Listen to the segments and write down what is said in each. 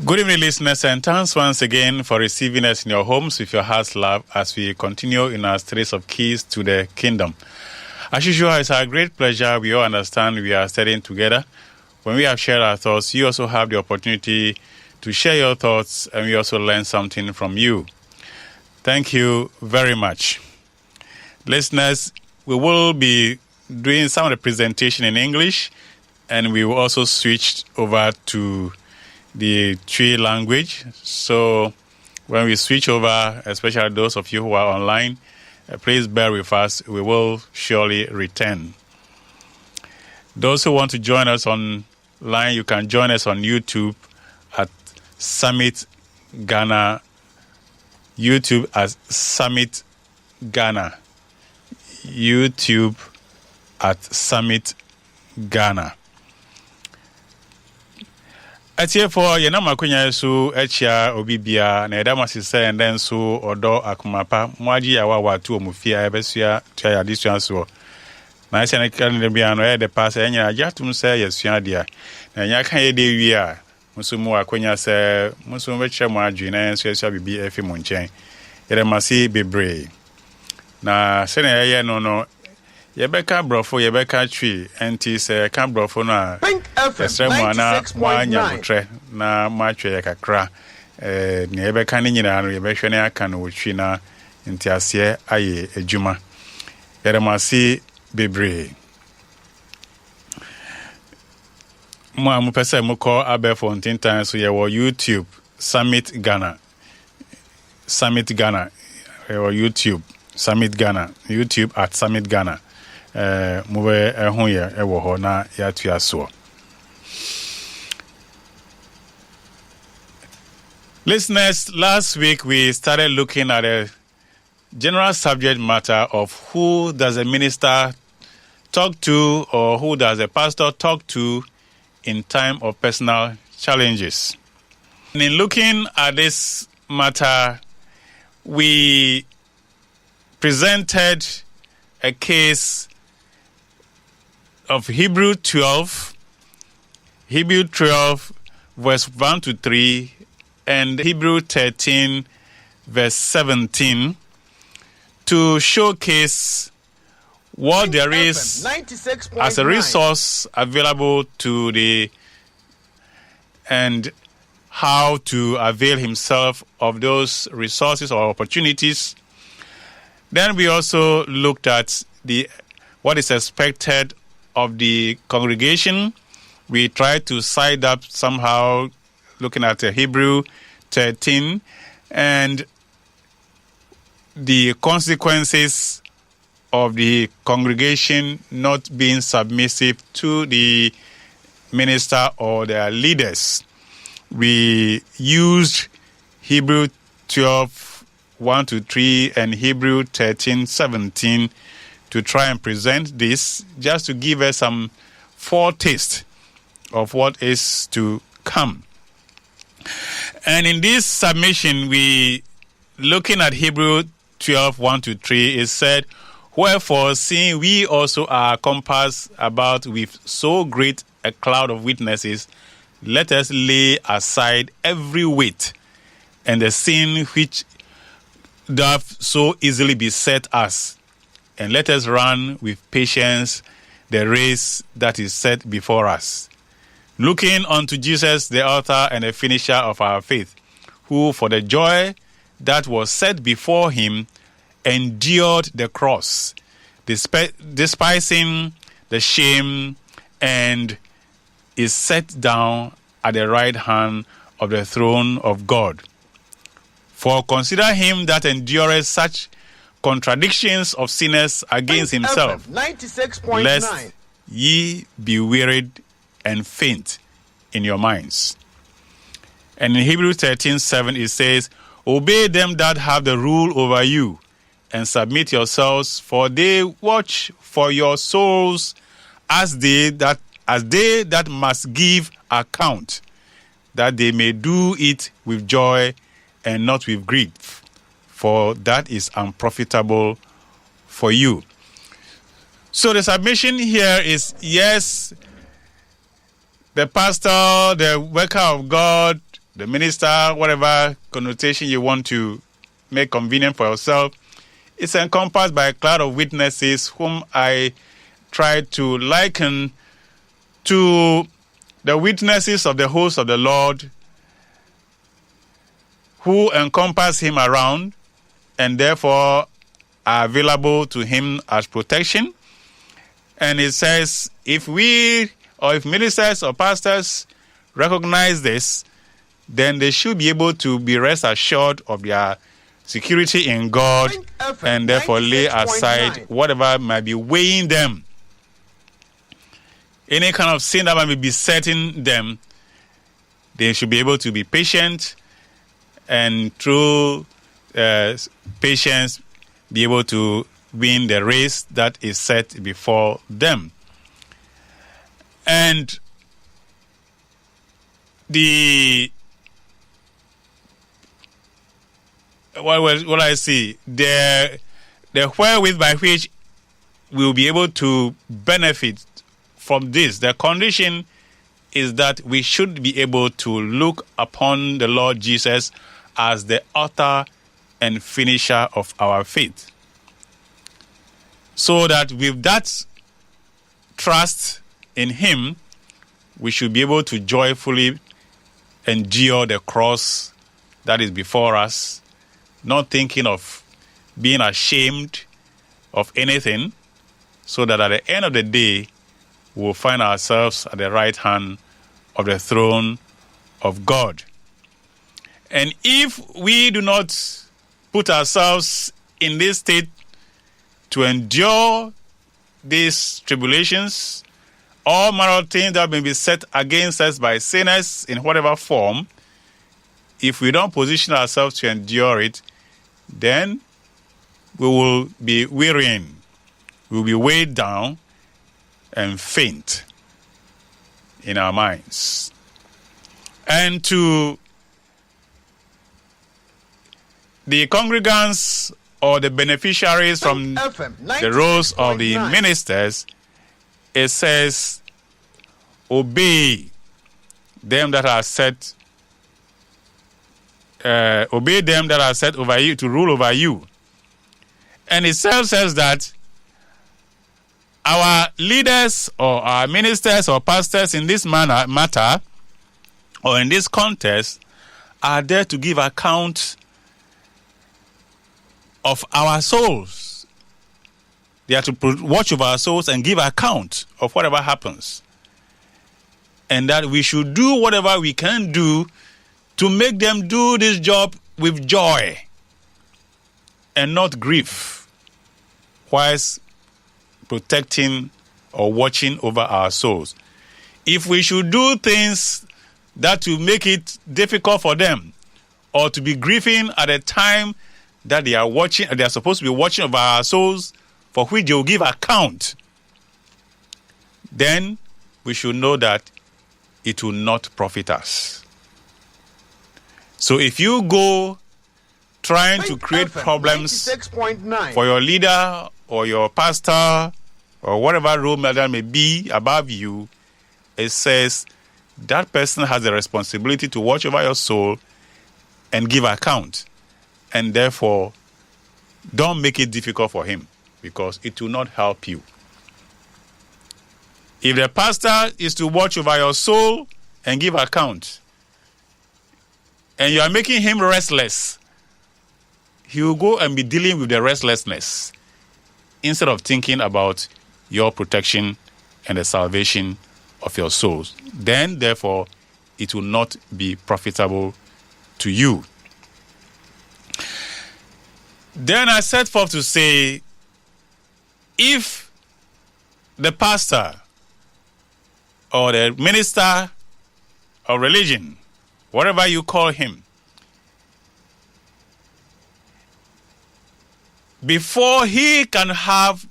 Good evening, listeners, and thanks once again for receiving us in your homes with your heart's love as we continue in our series of keys to the kingdom. As usual, it's our great pleasure. We all understand we are studying together. When we have shared our thoughts, you also have the opportunity to share your thoughts, and we also learn something from you. Thank you very much. Listeners, we will be doing some of the presentation in English, and we will also switch over to the Twi language. So when we switch over, especially those of you who are online, please bear with us. We will surely return. Those who want to join us online, you can join us on YouTube at Summit Ghana. YouTube as Summit Ghana. YouTube at Summit Ghana. Atiefo ye na makonya so achia obibia na edamasi say and then so odo akumapa moagi ya wa watu omufia ebesua tua ya disua so na ese na kan de bia no e de pass enya ajatum say yesua dia na nya kan ye de wi a musumu akonya say musumu be kire mo adwi na enso esua bibi efi mo nchen edamasi bebre na se na ye no Yebeka brofo yebeka twi enti se ka brofo no a esremu ana mwanya butre na matwe yakakra ne yebeka ne nyina no yebehwe ne aka no wotwi na enti ase aye adwuma yeremasi bebre mo amupese mukọ abefo ntintan so ye wo YouTube Summit Ghana or YouTube Summit Ghana YouTube at Summit Ghana move ehuye ewo ho na ya tuaso. Listeners, last week we started looking at a general subject matter of who does a minister talk to or who does a pastor talk to in time of personal challenges. And in looking at this matter, we presented a case of Hebrew 12 verse 1 to 3 and Hebrew 13 verse 17 to showcase what there is as a resource available to the and how to avail himself of those resources or opportunities. Then we also looked at what is expected of the congregation. We tried to side up somehow looking at Hebrew 13 and the consequences of the congregation not being submissive to the minister or their leaders. We used Hebrew 12 1 to 3 and Hebrew 13 17 to try and present this, just to give us some foretaste of what is to come. And in this submission, we looking at Hebrew 12 1 to 3, it said, "Wherefore, seeing we also are compassed about with so great a cloud of witnesses, let us lay aside every weight and the sin which doth so easily beset us, and let us run with patience the race that is set before us, looking unto Jesus, the author and the finisher of our faith, who for the joy that was set before him endured the cross, despising the shame, and is set down at the right hand of the throne of God. For consider him that endureth such contradictions of sinners against himself, lest ye be wearied and faint in your minds." And in Hebrews 13:7 it says, "Obey them that have the rule over you, and submit yourselves, for they watch for your souls as they that must give account, that they may do it with joy and not with grief, for that is unprofitable for you." So the submission here is, yes, the pastor, the worker of God, the minister, whatever connotation you want to make convenient for yourself, is encompassed by a cloud of witnesses whom I try to liken to the witnesses of the host of the Lord who encompass him around and therefore are available to him as protection. And it says, if ministers or pastors recognize this, then they should be able to be rest assured of their security in God and therefore lay aside whatever might be weighing them. Any kind of sin that might be besetting them, they should be able to be patient and through patience be able to win the race that is set before them. And what I see, the wherewith by which we will be able to benefit from this, the condition is that we should be able to look upon the Lord Jesus as the author and finisher of our faith. So that with that trust in him, we should be able to joyfully endure the cross that is before us, not thinking of being ashamed of anything, so that at the end of the day, we will find ourselves at the right hand of the throne of God. And if we do not put ourselves in this state to endure these tribulations, all manner of things that may be set against us by sinners in whatever form, if we don't position ourselves to endure it, then we will be wearying, we will be weighed down and faint in our minds. And to the congregants or the beneficiaries from the roles of the ministers, it says, obey them that are set over you, to rule over you. And it says that our leaders or our ministers or pastors in this matter or in this contest are there to give account of our souls. They are to watch over our souls and give account of whatever happens. And that we should do whatever we can do to make them do this job with joy and not grief, whilst protecting or watching over our souls. If we should do things that will make it difficult for them or to be grieving at a time that they are supposed to be watching over our souls, for which they will give account, then we should know that it will not profit us. So if you go trying to create problems for your leader or your pastor or whatever role model may be above you, it says that person has a responsibility to watch over your soul and give account. And therefore, don't make it difficult for him, because it will not help you. If the pastor is to watch over your soul and give account, and you are making him restless, he will go and be dealing with the restlessness instead of thinking about your protection and the salvation of your souls. Then, therefore, it will not be profitable to you. Then I set forth to say, if the pastor or the minister of religion, whatever you call him, before he can have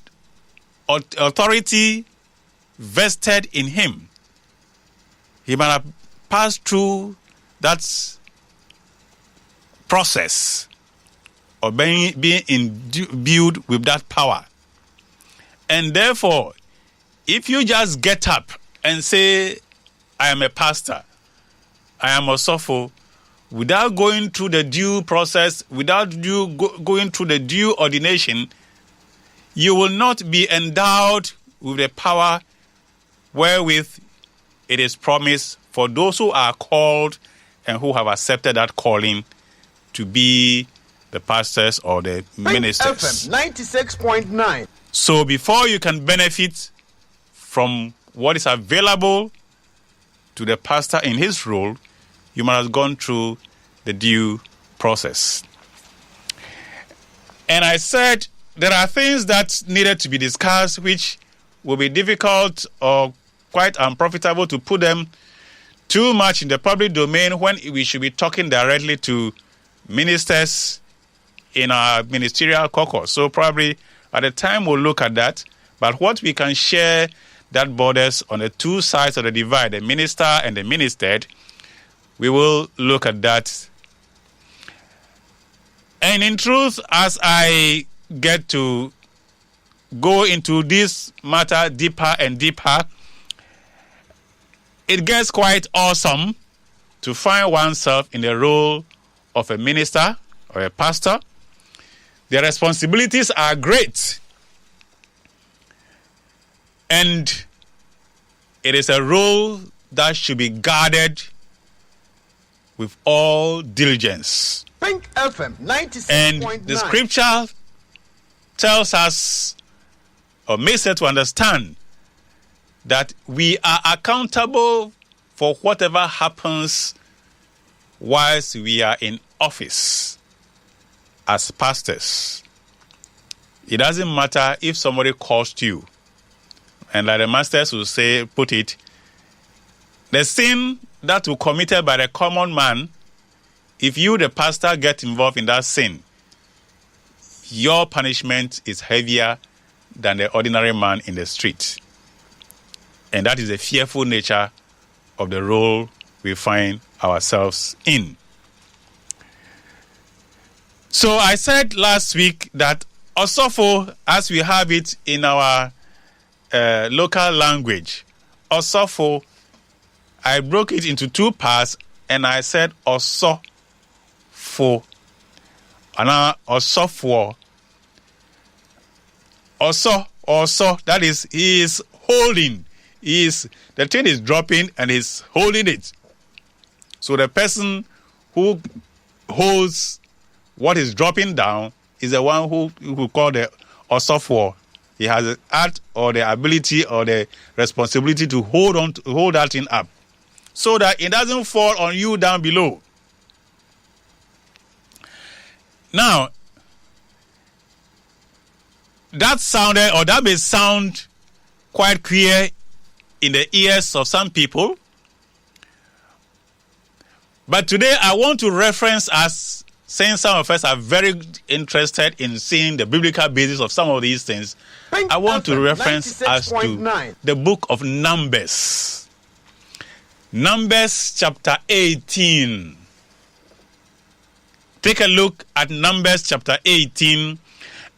authority vested in him, he might have passed through that process of being imbued with that power. And therefore, if you just get up and say, I am a pastor, I am a sopho, without going through the due process, without going through the due ordination, you will not be endowed with the power wherewith it is promised for those who are called and who have accepted that calling to be the pastors or the ministers. FM 96.9. So before you can benefit from what is available to the pastor in his role, you must have gone through the due process. And I said there are things that needed to be discussed which will be difficult or quite unprofitable to put them too much in the public domain when we should be talking directly to ministers in our ministerial caucus. So probably at the time we'll look at that. But what we can share that borders on the two sides of the divide, the minister and the ministered, we will look at that. And in truth, as I get to go into this matter deeper and deeper, it gets quite awesome to find oneself in the role of a minister or a pastor. The responsibilities are great. And it is a role that should be guarded with all diligence. Pink FM 96.9. And the scripture tells us, or makes us to understand, that we are accountable for whatever happens whilst we are in office as pastors. It doesn't matter if somebody cost you. And like the masters will say, put it, the sin that will be committed by the common man, if you, the pastor, get involved in that sin, your punishment is heavier than the ordinary man in the street. And that is the fearful nature of the role we find ourselves in. So I said last week that Osofo, as we have it in our local language, Osofo, I broke it into two parts and I said Osofo. And now Osofo. Also, that is, he is holding. The thing is dropping and he's holding it. So the person who holds what is dropping down is the one who we call the Osofo. He has the art or the ability or the responsibility to hold that thing up so that it doesn't fall on you down below. Now, that may sound quite clear in the ears of some people. But today I want to reference us, since some of us are very interested in seeing the biblical basis of some of these things, I want to reference us to the book of Numbers. Numbers chapter 18. Take a look at Numbers chapter 18,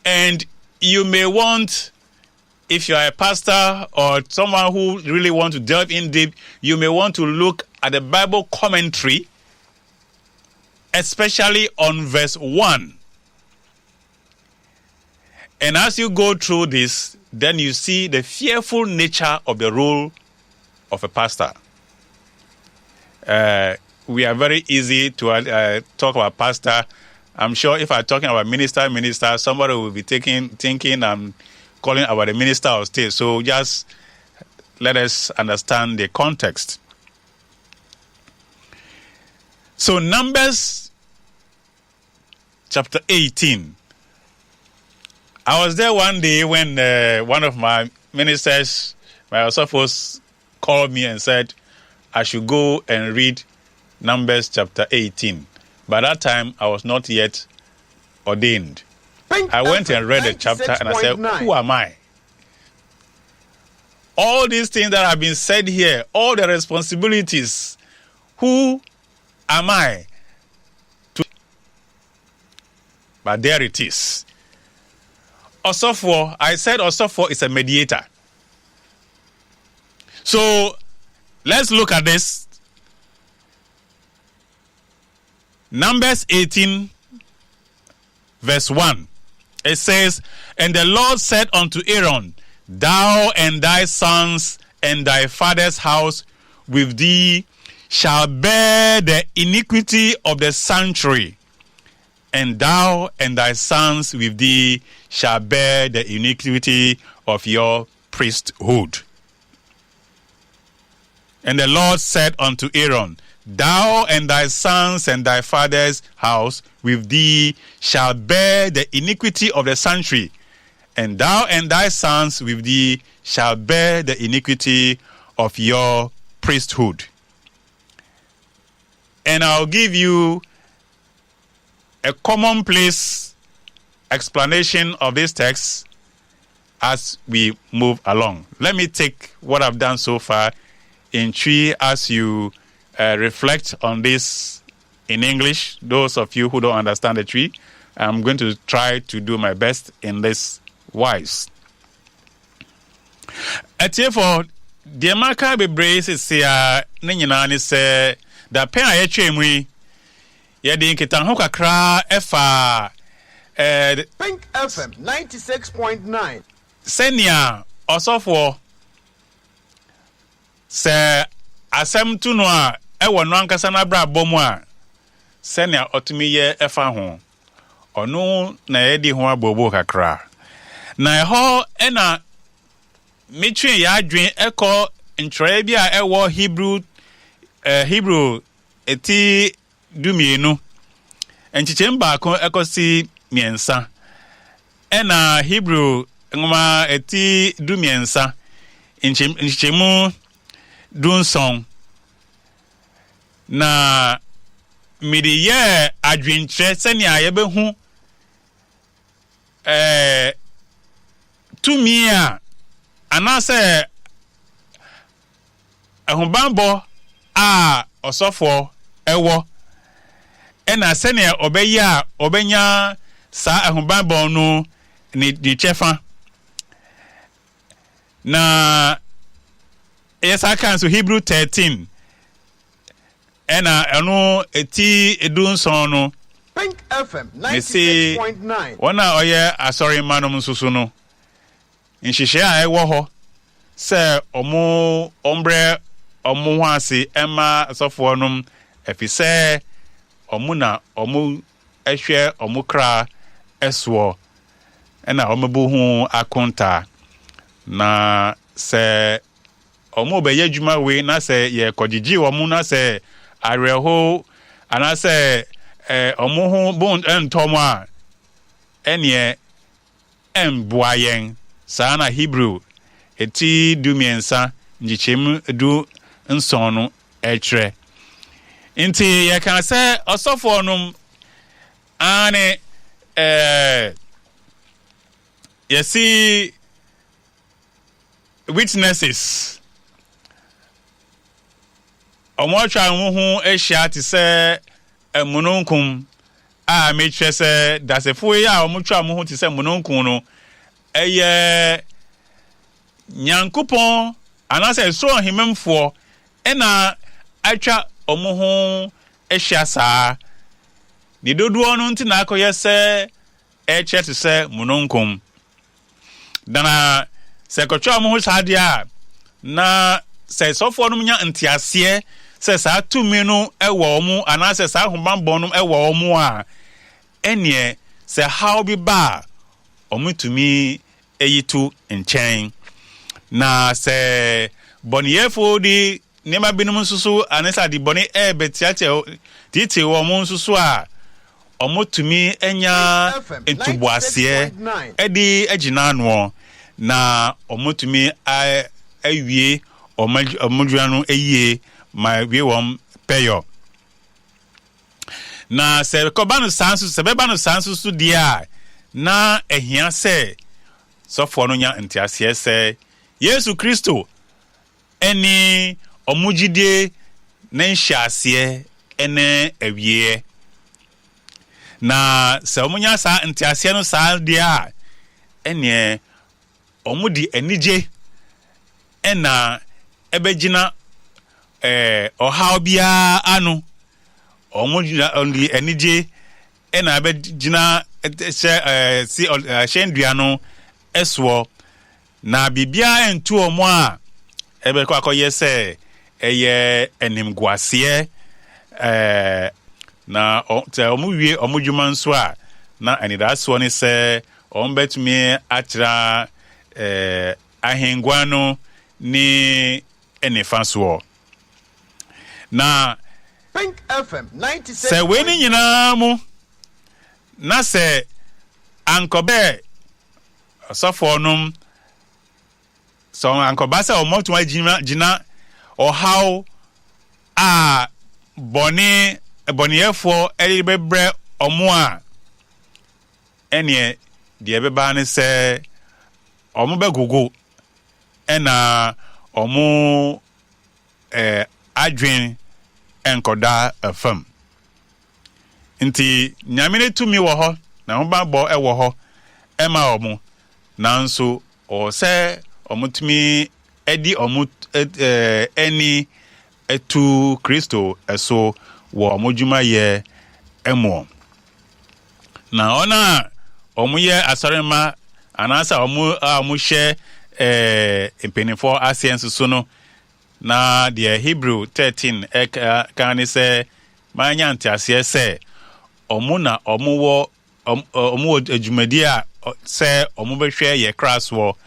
and you may want, if you are a pastor or someone who really wants to delve in deep, you may want to look at the Bible commentary, especially on verse 1. And as you go through this, then you see the fearful nature of the role of a pastor. We are very easy to talk about pastor. I'm sure if I'm talking about minister, somebody will be thinking I'm calling about the minister of state. So just let us understand the context. So Numbers chapter 18. I was there one day when one of my ministers, my Osofos, called me and said I should go and read Numbers chapter 18. By that time, I was not yet ordained. I went and read the chapter and I said, who am I? All these things that have been said here, all the responsibilities, who am I? But there it is. Osofo, I said Osofo is a mediator. So let's look at this. Numbers 18 verse 1. It says, "And the Lord said unto Aaron, Thou and thy sons and thy father's house with thee shall bear the iniquity of the sanctuary, and thou and thy sons with thee shall bear the iniquity of your priesthood." And the Lord said unto Aaron, Thou and thy sons and thy father's house with thee shall bear the iniquity of the sanctuary, and thou and thy sons with thee shall bear the iniquity of your priesthood. And I'll give you a commonplace explanation of this text as we move along. Let me take what I've done so far in tree as you reflect on this in English. Those of you who don't understand the tree, I'm going to try to do my best in this wise. For the America be brace is here, Ninani say, the pen I HMW, Yadin Kitan Hokakra, Efa, Pink FM 96.9. Senya, also for Sir Asem Tunwa. Ewa no ankasa na bra bomu a senia otumi ye efa ho ono na edi ho abobo kakra na ho ena mitwe ya adwen eko ntwere bi a ewo Hebrew eti dumienu enchiche mbaako ekosi miensa ena Hebrew ngoma eti dumiensa enchichemu dunson na midi ye adwentre senia ye behu tumi a anase ahubambo a osofo ewo ena senia obeya obenya sa ahubambo no ni chefa na esa kan so Hebrew 13 ena eno eti edunson no Pink FM 96.9. Wana oye asori manom nsusu no nhihye a ewo ho se omo ombre omo ho ase ema asofo nom efise omo na omo ehwe omo kra eso ena omo bu hu akonta na se omo be yadwuma we na se ye kogigi omo na se areho anase omo ho bon entomo a ene emboayen sana Hebrew eti dumiensa njichem du nson no etre nti ye kan se osofo num ane yesi witnesses omwatwa ho ehia ti se emununkum a metre se dasefo ya omwatwa ho ti se mununkum no eye nyankopon anase so himemfo ena atwa omo ho ehia saa ni dodo no nti na akoye se eche ti se mununkum dana se kotwa omo ho sadia na se sofo no nya ntiase se sa tumi no ewo omu anase sa hombambon no ewo omu a enie se how bi ba omu tumi eyitu nchen na se boniyefo di nema binum susu anesa di boni betiate titi wo omu susu a omu tumi enya entubuase edi agina no na omu tumi awie omuduanu eyie ma wie wom peyo na se kobanu sansu se bebanu sansu su dia na ehia se sofo no nya ntiase se Yesu Kristo eni omugide na nhyiase ene awie na se omunya sa ntiase no sa dia ene omudi enije ena ebegina ohaw bia anu omujina only enije ena abegina si shendua no eso na bibia entu omo a ebekọ akoye se eye enimguase na te omuwie omudwuma nso a na anidaso ne se ombetumi atra ahengwano ni enefanso na Pink FM 96. se weni nyina mu na se ankobe sofonum so ankoba se omoto jina ohaw a boniefo elibebre omo a ene de beba ne se omo begugu ena omo adwen enkoda afam nti nyamene tumi wo ho na ho ba bo wo ho ema omo nanso o se omutumi edi omu eni etu Kristo eso wo omudwuma ye emo na ona omuye asarema anasa omu hye empenifo asiense so no na the Hebrew 13 kan say manya ntiase say omuna omuwo adwumadi a say omubehwe ye kraswo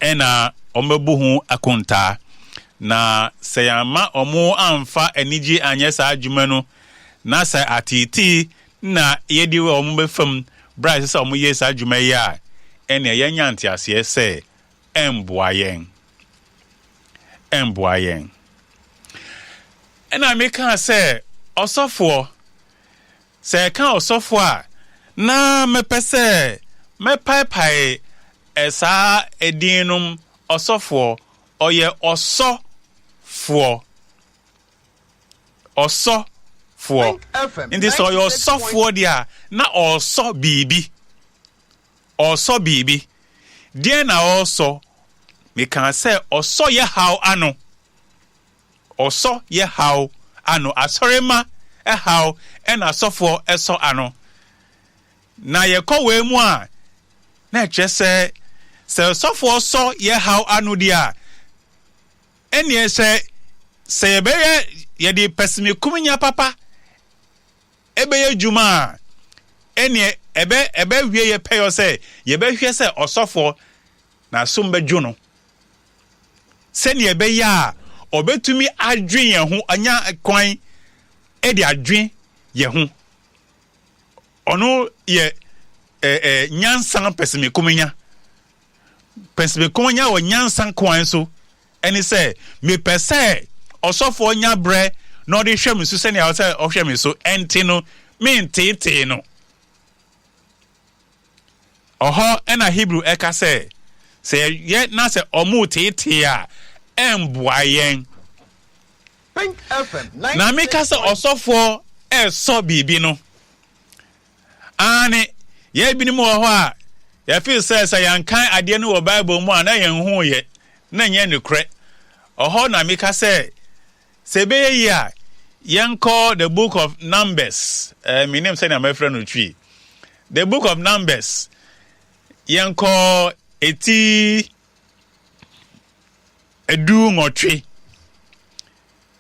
ena omebuhu akonta na sayama omu amfa anigi anyesa adwuma no na say atiti na yedi omubefam bright say omu yesa adwuma ya ena yenya ntiase say emboayen ena meka say osofo say kan osofo a na mepese mepaipai esa edinum osofo oye osofo indi so yo osofo dia na oso bibi dia na oso me can say oso ye how ano asorema how and asofo eso ano na ye ko we mu a na che say sofo so ye how ano dia eni say ye be ye di pesimi kuminya papa ebe ye juma eni ebe wie ye pay say ye be hwe say osofo na sombe juno seni ebe ya obetumi adwen ye ho anya kwan edi adwen ye ho ono ye nyansan pesime kumenya o nyansan kwan so eni se me pese osofo nya bre no de hwem so seni a say ohwem so enti no me ntete no oho ena Hebrew eka say ye na say omu tete a emboayen Pink FM 96. na meka se osofo so bibi no ane ye bi ni mo ho a ye feel say yankan ade no wo Bible mu ana ye hu ye na nye nukre oho na meka se be ye a yenko the book of Numbers my name say na my friend Otwi the book of Numbers yenko eti edu ngotwe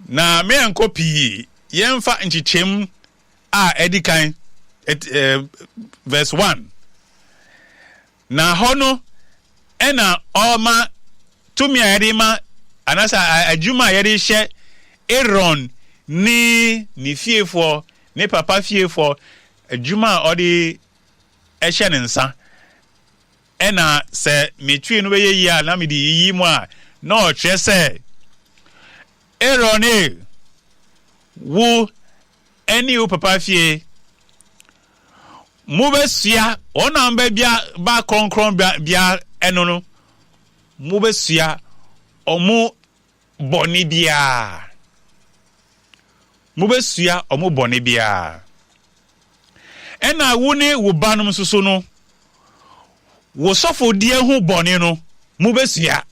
na me enko pi yemfa nchichem a edikan verse 1 na hono ena oma tumi ayedima anasa adwuma yede hye Aaron ni fiefo ni papa fiefo adwuma odi ehye ne nsa ena se metwi no beye yi a na me di yi mu a no tre se Aaron wo eni o papa fie mu besua ona mba bia ba kronkron bia eno no mu besua omu boni bia ena wo ne wo banum susu no wo sofo die hu boni no mu besua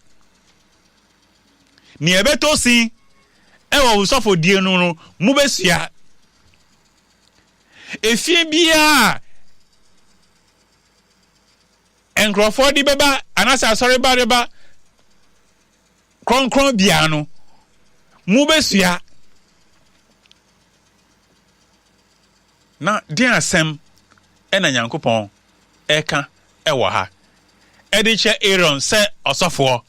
ni ebeto si ewo wo sofo die no mu besua efie bia enkrofo di beba anasa asori ba beba kronkron bia no mu besua na dia asem ena Nyankopɔn eka ewo ha edi che Aaron se osofo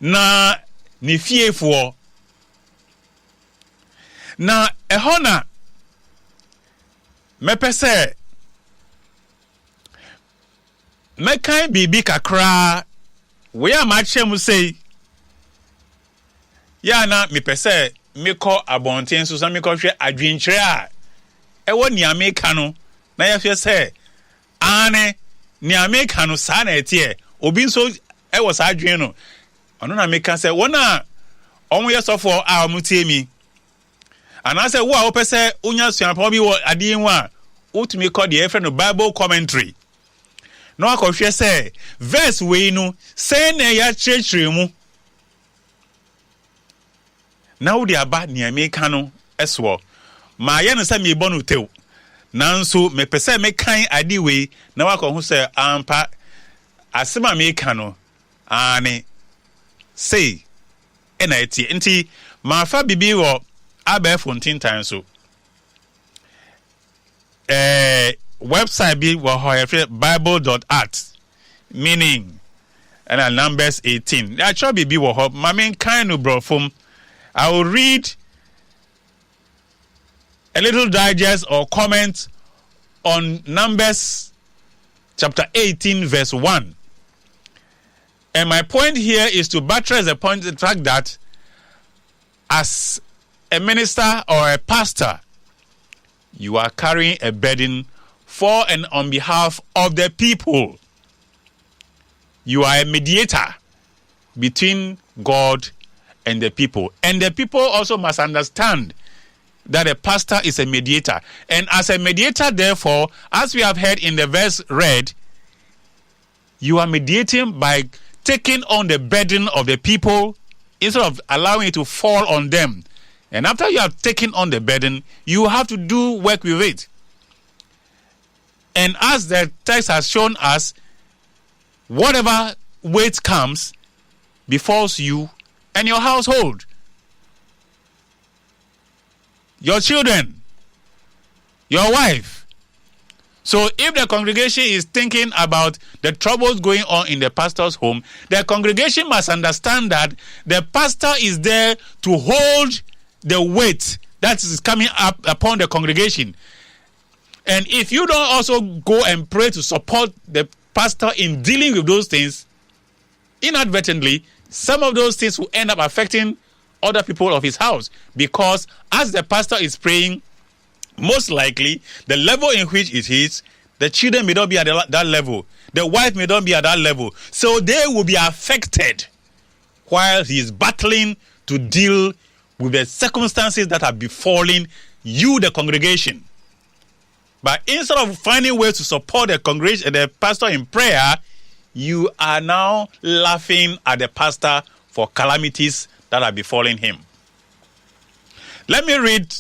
na ne fiefo na ehona mepese mekan bibi kakra we amachem sei ya na mepese mekọ abonten so mekọ hwe adwenkyere a ewo niame ka no na ya hwe se ane niame ka no sa na etie obi nso ewo sa adwen no ono na meka se wona onwo yesofo a omutie mi anase wo a opese unya suanpa bi wo ade nwa a utumi kọ the friend of Bible commentary no akọhwe se verse we no say na ya church mu na wo de aba niame ka no eso ma ye no se me bonu tew nanso me pese me kan ade we na wakọhu se ampa asema me ka no ane say ena eti nti ma fa bibi wo abe fontin tan so website be bible.art meaning and Numbers 18 actually be my main kind of bro from I will read a little digest or comment on Numbers chapter 18 verse 1, and my point here is to buttress the point, the fact that as a minister or a pastor, you are carrying a burden for and on behalf of the people. You are a mediator between God and the people. And the people also must understand that a pastor is a mediator. And as a mediator, therefore, as we have heard in the verse read, you are mediating by taking on the burden of the people instead of allowing it to fall on them. And after you have taken on the burden, you have to do work with it. And as the text has shown us, whatever weight comes befalls you and your household, your children, your wife. So if the congregation is thinking about the troubles going on in the pastor's home, the congregation must understand that the pastor is there to hold the weight that is coming up upon the congregation. And if you don't also go and pray to support the pastor in dealing with those things, inadvertently, some of those things will end up affecting other people of his house. Because as the pastor is praying, most likely, the level in which it is, the children may not be at that level. The wife may not be at that level. So they will be affected while he is battling to deal with the circumstances that are befalling you, the congregation. But instead of finding ways to support the congregation, the pastor in prayer, you are now laughing at the pastor for calamities that are befalling him. Let me read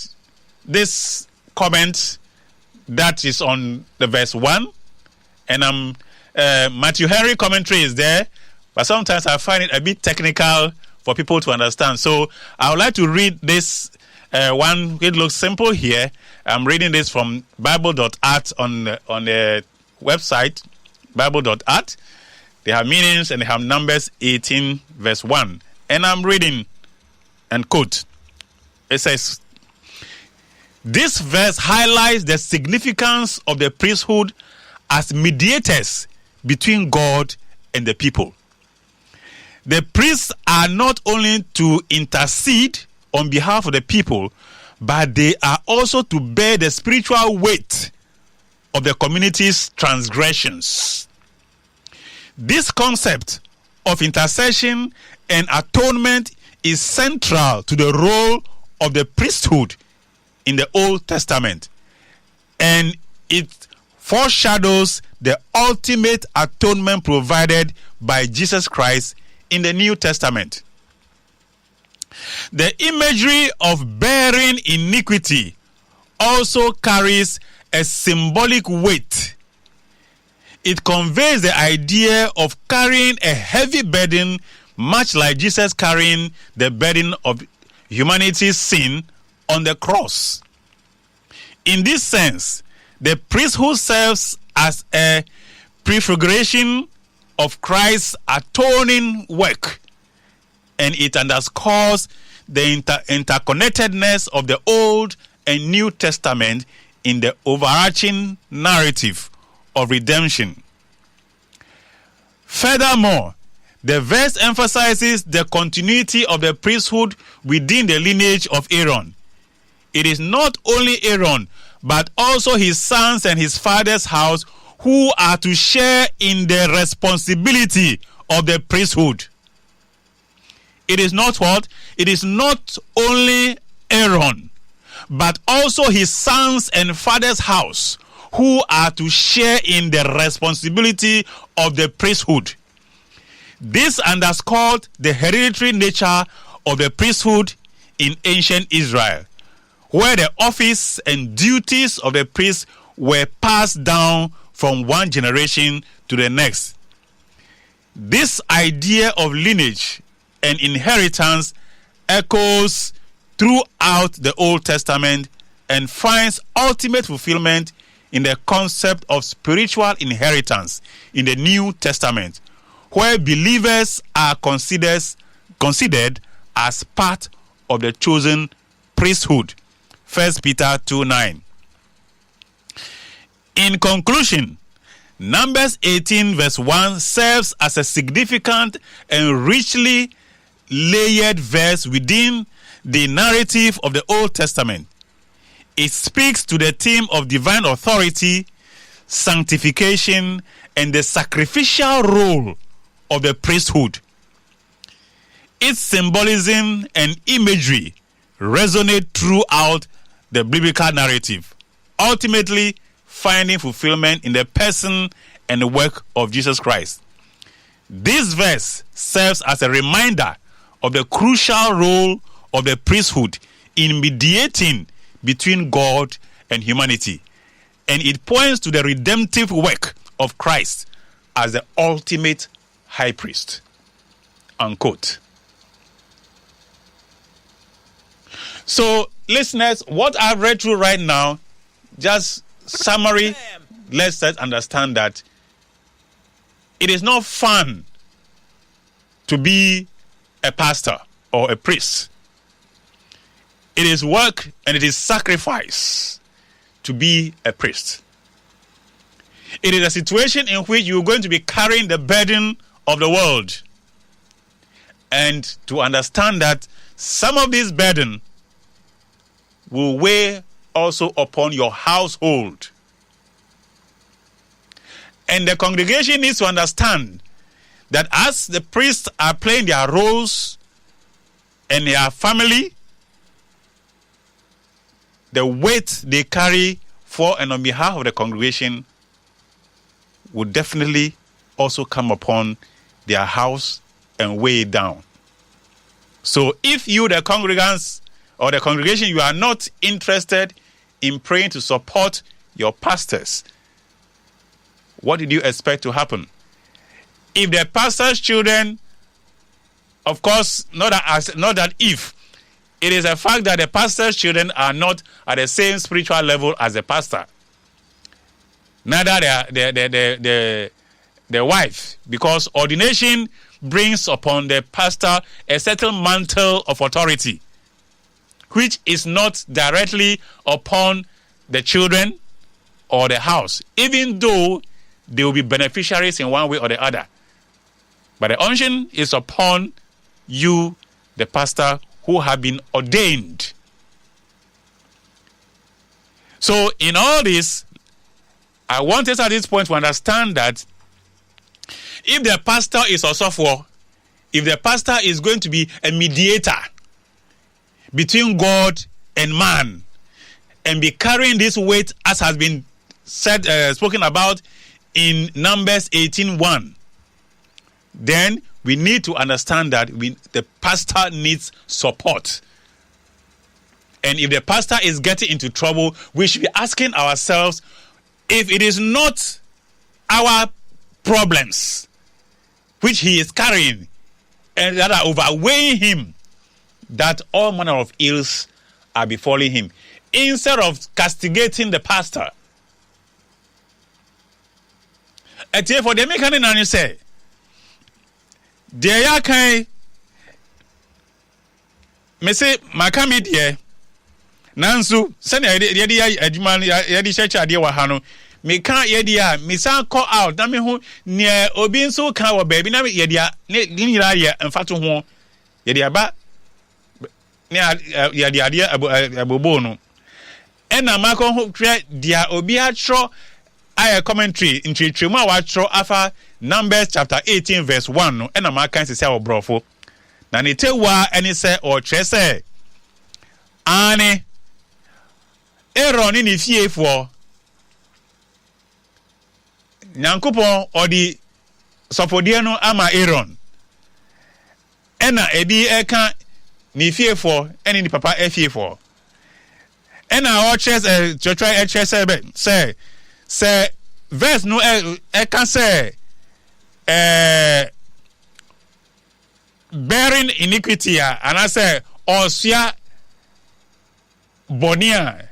this comment that is on the verse 1. And Matthew Henry commentary is there, but sometimes I find it a bit technical for people to understand. So I would like to read this one. It looks simple here. I'm reading this from bible.art on the website, bible.art. They have meanings and they have Numbers 18 verse 1. And I'm reading and quote. It says, this verse highlights the significance of the priesthood as mediators between God and the people. The priests are not only to intercede on behalf of the people, but they are also to bear the spiritual weight of the community's transgressions. This concept of intercession and atonement is central to the role of the priesthood in the Old Testament, and it foreshadows the ultimate atonement provided by Jesus Christ in the New Testament. The imagery of bearing iniquity also carries a symbolic weight. It conveys the idea of carrying a heavy burden, much like Jesus carrying the burden of humanity's sin on the cross. In this sense, the priesthood serves as a prefiguration of Christ's atoning work, and it underscores the interconnectedness of the Old and New Testament in the overarching narrative of redemption. Furthermore, the verse emphasizes the continuity of the priesthood within the lineage of Aaron. It is not only Aaron, but also his sons and his father's house who are to share in the responsibility of the priesthood. It is not what? It is not only Aaron, but also his sons and father's house who are to share in the responsibility of the priesthood. This underscored the hereditary nature of the priesthood in ancient Israel, where the office and duties of the priest were passed down from one generation to the next. This idea of lineage and inheritance echoes throughout the Old Testament and finds ultimate fulfillment in the concept of spiritual inheritance in the New Testament, where believers are considered as part of the chosen priesthood. 1 Peter 2:9. In conclusion, Numbers 18 verse 1 serves as a significant and richly layered verse within the narrative of the Old Testament. It speaks to the theme of divine authority, sanctification, and the sacrificial role of the priesthood. Its symbolism and imagery resonate throughout the biblical narrative, ultimately finding fulfillment in the person and the work of Jesus Christ. This verse serves as a reminder of the crucial role of the priesthood in mediating between God and humanity, and it points to the redemptive work of Christ as the ultimate high priest. Unquote. So, listeners, what I've read through right now, just summary, let's understand that it is not fun to be a pastor or a priest. It is work and it is sacrifice to be a priest. It is a situation in which you're going to be carrying the burden of the world. And to understand that some of this burden will weigh also upon your household. And the congregation needs to understand that as the priests are playing their roles and their family, the weight they carry for and on behalf of the congregation will definitely also come upon their house and weigh it down. So if you, the congregants or the congregation, you are not interested in praying to support your pastors, what did you expect to happen? If the pastor's children, of course, not that if, it is a fact that the pastor's children are not at the same spiritual level as the pastor. Neither the wife, because ordination brings upon the pastor a certain mantle of authority, which is not directly upon the children or the house, even though they will be beneficiaries in one way or the other. But the unction is upon you, the pastor, who have been ordained. So in all this, I want us at this point to understand that if the pastor is also if the pastor is going to be a mediator between God and man and be carrying this weight as has been said, spoken about in Numbers 18:1, then we need to understand that the pastor needs support. And if the pastor is getting into trouble, we should be asking ourselves if it is not our problems which he is carrying and that are overweighing him, that all manner of ills are befalling him. Instead of castigating the pastor. And therefore, the mechanic and say, there can me say, my comedy, Nansu, send a Edman, Yadi Church, Adia Wahano. Me can't yedia, me san call out, na me ho near Obin so can wa baby, na yedia, Ninia, and Fatu Hon, Yedia ba, near Yadia Abobono. And a Marco Hook, dear Obia Tro, I commentary in Trima Watro Alpha Numbers chapter 18, verse 1, and a Marcan say, our brofo. Nanite wa any say or trese. Ane Aaron in if ye for Nyankopon or the Sopodiano ama Aaron. Ena edi eka ni fie for any papa efie for. Ena our chest try say verse no eka say bearing iniquity and I say osia bonia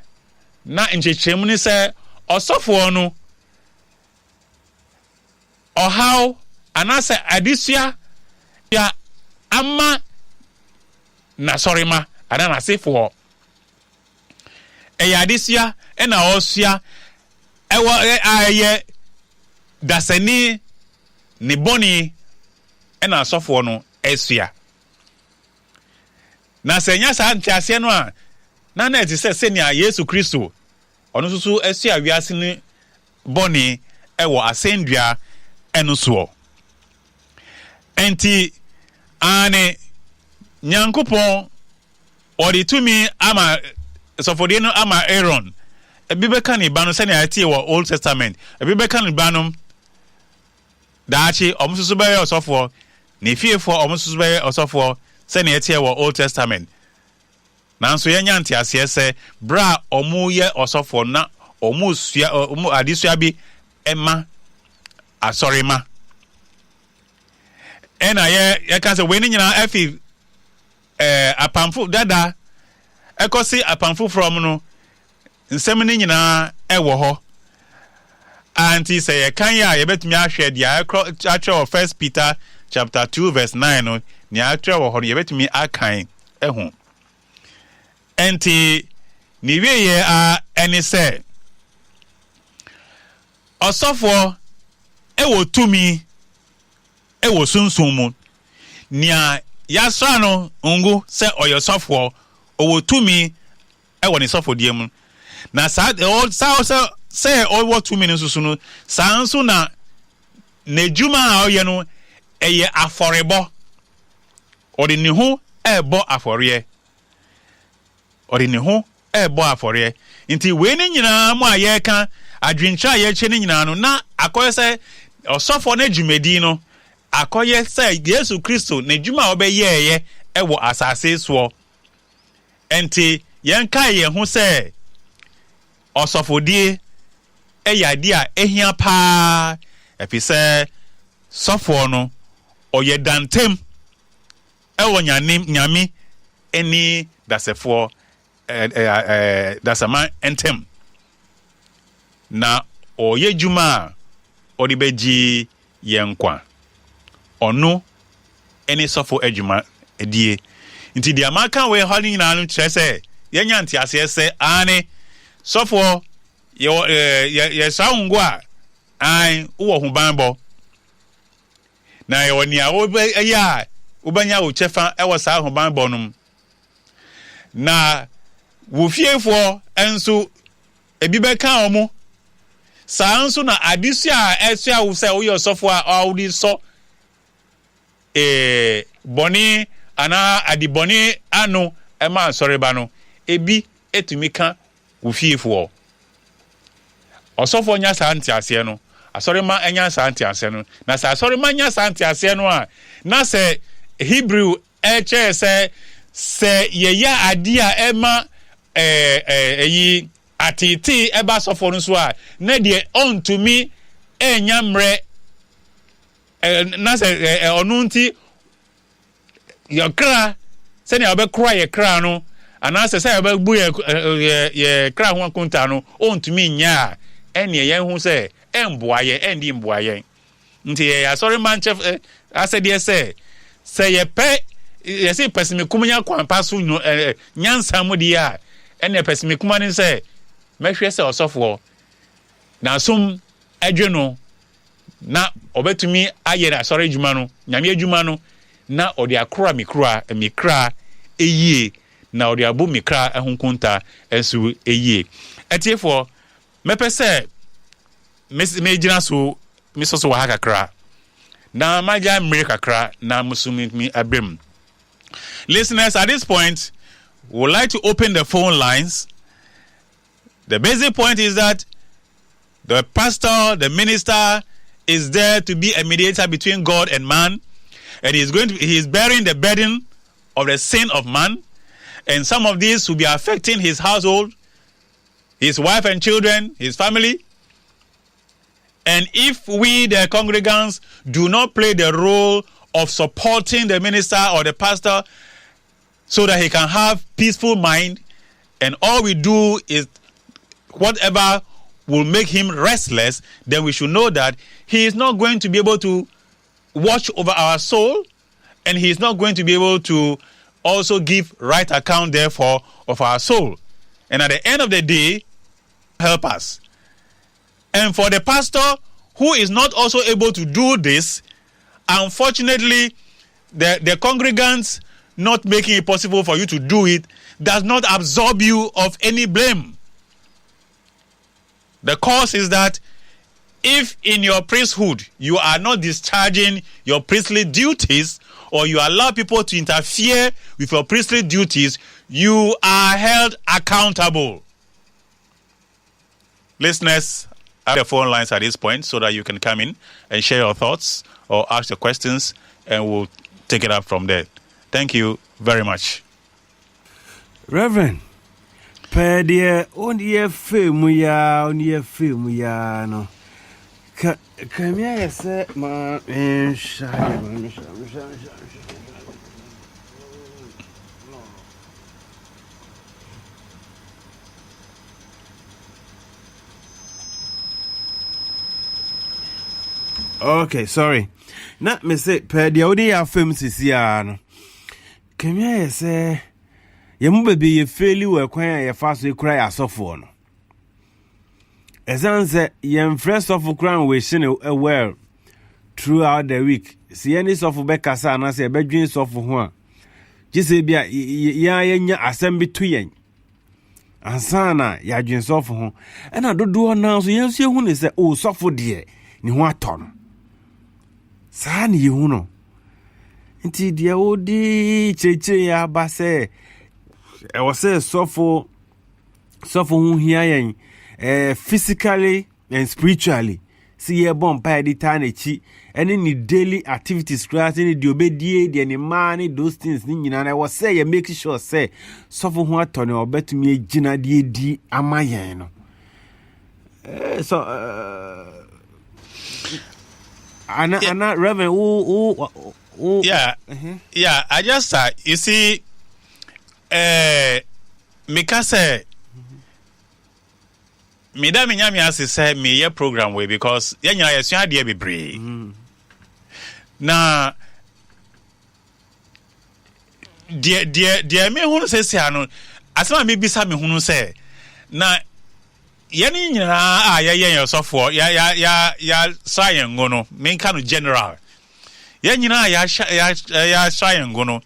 na nchechemu ni say osofo no or how and I say adisia ya ama na sorry ma adana say for adisia and osia ewo aye dasani ni boni and asofo no esua na senya sa ntiase no a na na eti se senia Yesu Kristo ono susu esua wiase ni boni ewo asendua eno so enti ane Nyankopon odi tumi ama sofodie no ama Aaron ebibeka ni banu senia ati wo Old Testament ebibeka ni banu daachi omususu baye osofo ni fiefo omususu baye osofo senia ati wo Old Testament nanso yenya ntiase se bra omu ye osofo na omu sua omu adisua bi ema asorima ena ye kan se we ni nyina afi apamfo dada ekosi apamfo from no nsem ni nyina ewo ho anti say ye kan ya ye betumi ahwe dia actual First Peter chapter 2 verse 9 no ni actual wo ho ye betumi akan ehu enti ni wie ye eni say osofo ewo tumi ewo sunsun mu nia yasra no ngu se oyosofo owo tumi ewo ni sofo die mu na sa say owo tumi ni susu no sa nso na nejuma a oye no eye aforebo odi ni ho ebo afore odi ni ho ebo afore nti we ni nyina mu aye ka adwincha ye che ni nyina no na akoye say osofo na dwumedi no akoye say Yesu Kristo na dwuma obeyeye ewo asase so enti yenka ye ho say osofodie eyade a ehia pa efise sofo no oye dantem ewo nyami eni dasefo dasama entem na oye juma odibeji yenkwa ono eni sofo ejuma edie nti dia maka we hali na anu kyerese yenya ntiase se ane sofo ye saungwa ai uwo hubanbo na ye woni a obeya ubanya wo chefa ewo sa hubanbo num na wo fiefo enso ebibeka omo sa nso na adisia esua wo se wo yo sofo a awudi so boni ana adiboni ano ema soreba no ebi etumika wo fiefo osofo nya santi ase no asorema enya santi ase no na sa asorema nya santi ase no a na se Hebrew eche se ye ya adia ema eyi atiti eba sofo no so a na de on to me enya mre na se onu nti yokra se ne obekra ye kra no ana se obebu ye kra ho konta no on to me nya ene ye hu se emboaye endi mboaye nti ye sorry man chef asede se ye pe ye se pesime kumunya kwampa so nyansa mu di a ene pesime kumani se mehwe se osofo na som adwe no na obetumi aye na sorry adwuma no nyame adwuma no na odi akora mikra eyie na odi abu mikra ehunkunta ensu eyie etiefo mepese me gina so misoso wa kakra na maja mre kakra na musumi abem. Listeners, at this point we would like to open the phone lines. The basic point is that the pastor, the minister is there to be a mediator between God and man, and he is bearing the burden of the sin of man, and some of these will be affecting his household, his wife and children, his family. And if we, the congregants, do not play the role of supporting the minister or the pastor so that he can have peaceful mind, and all we do is whatever will make him restless, then we should know that he is not going to be able to watch over our soul, and he is not going to be able to also give right account, therefore, of our soul. And at the end of the day, help us. And for the pastor who is not also able to do this, unfortunately, the congregants not making it possible for you to do it does not absolve you of any blame. The cause is that if in your priesthood you are not discharging your priestly duties, or you allow people to interfere with your priestly duties, you are held accountable. Listeners, I have the phone lines at this point so that you can come in and share your thoughts or ask your questions, and we'll take it up from there. Thank you very much. Reverend, per dear, only a film ya, no. Come here, sir, my okay, sorry. Not me say per the audio film sisiano. Come here, say you baby you feel you were quite a fast we cry as of one. As answer, you fresh of crown we seen a well throughout the week. See any soft Becca san as a bedroom soft one. Just say, ya assembly between. And sana, ya jeans soft home. And I don't do now, so yes, you want say, oh, soft for dear, in what ton. Sani you know. Inti dear old che ya basse. I was say soft for whom here. Physically and spiritually, see a bomb by the tiny chi, and any daily activities, creating the obedient, the money, those things, and I was say, making sure, say, suffer what on or bet me, Gina D. Amayano. Anna Reverend, yeah, I just, you see, Mikase. Me da me nyame ase say me ye program we because ye nyina ye sua de bebre na de me hunu se sia no asema me bisa me hunu se na ye ni nyina a ye sofo ya science ngono me nka no general ye nyina ya science ngono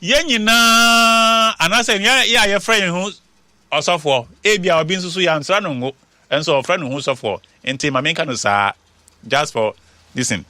ye nyina anase ye friend hu osofo ebia obi nsusu ya nsra no ngo enso friend who so for enti ma menka no sa just for listen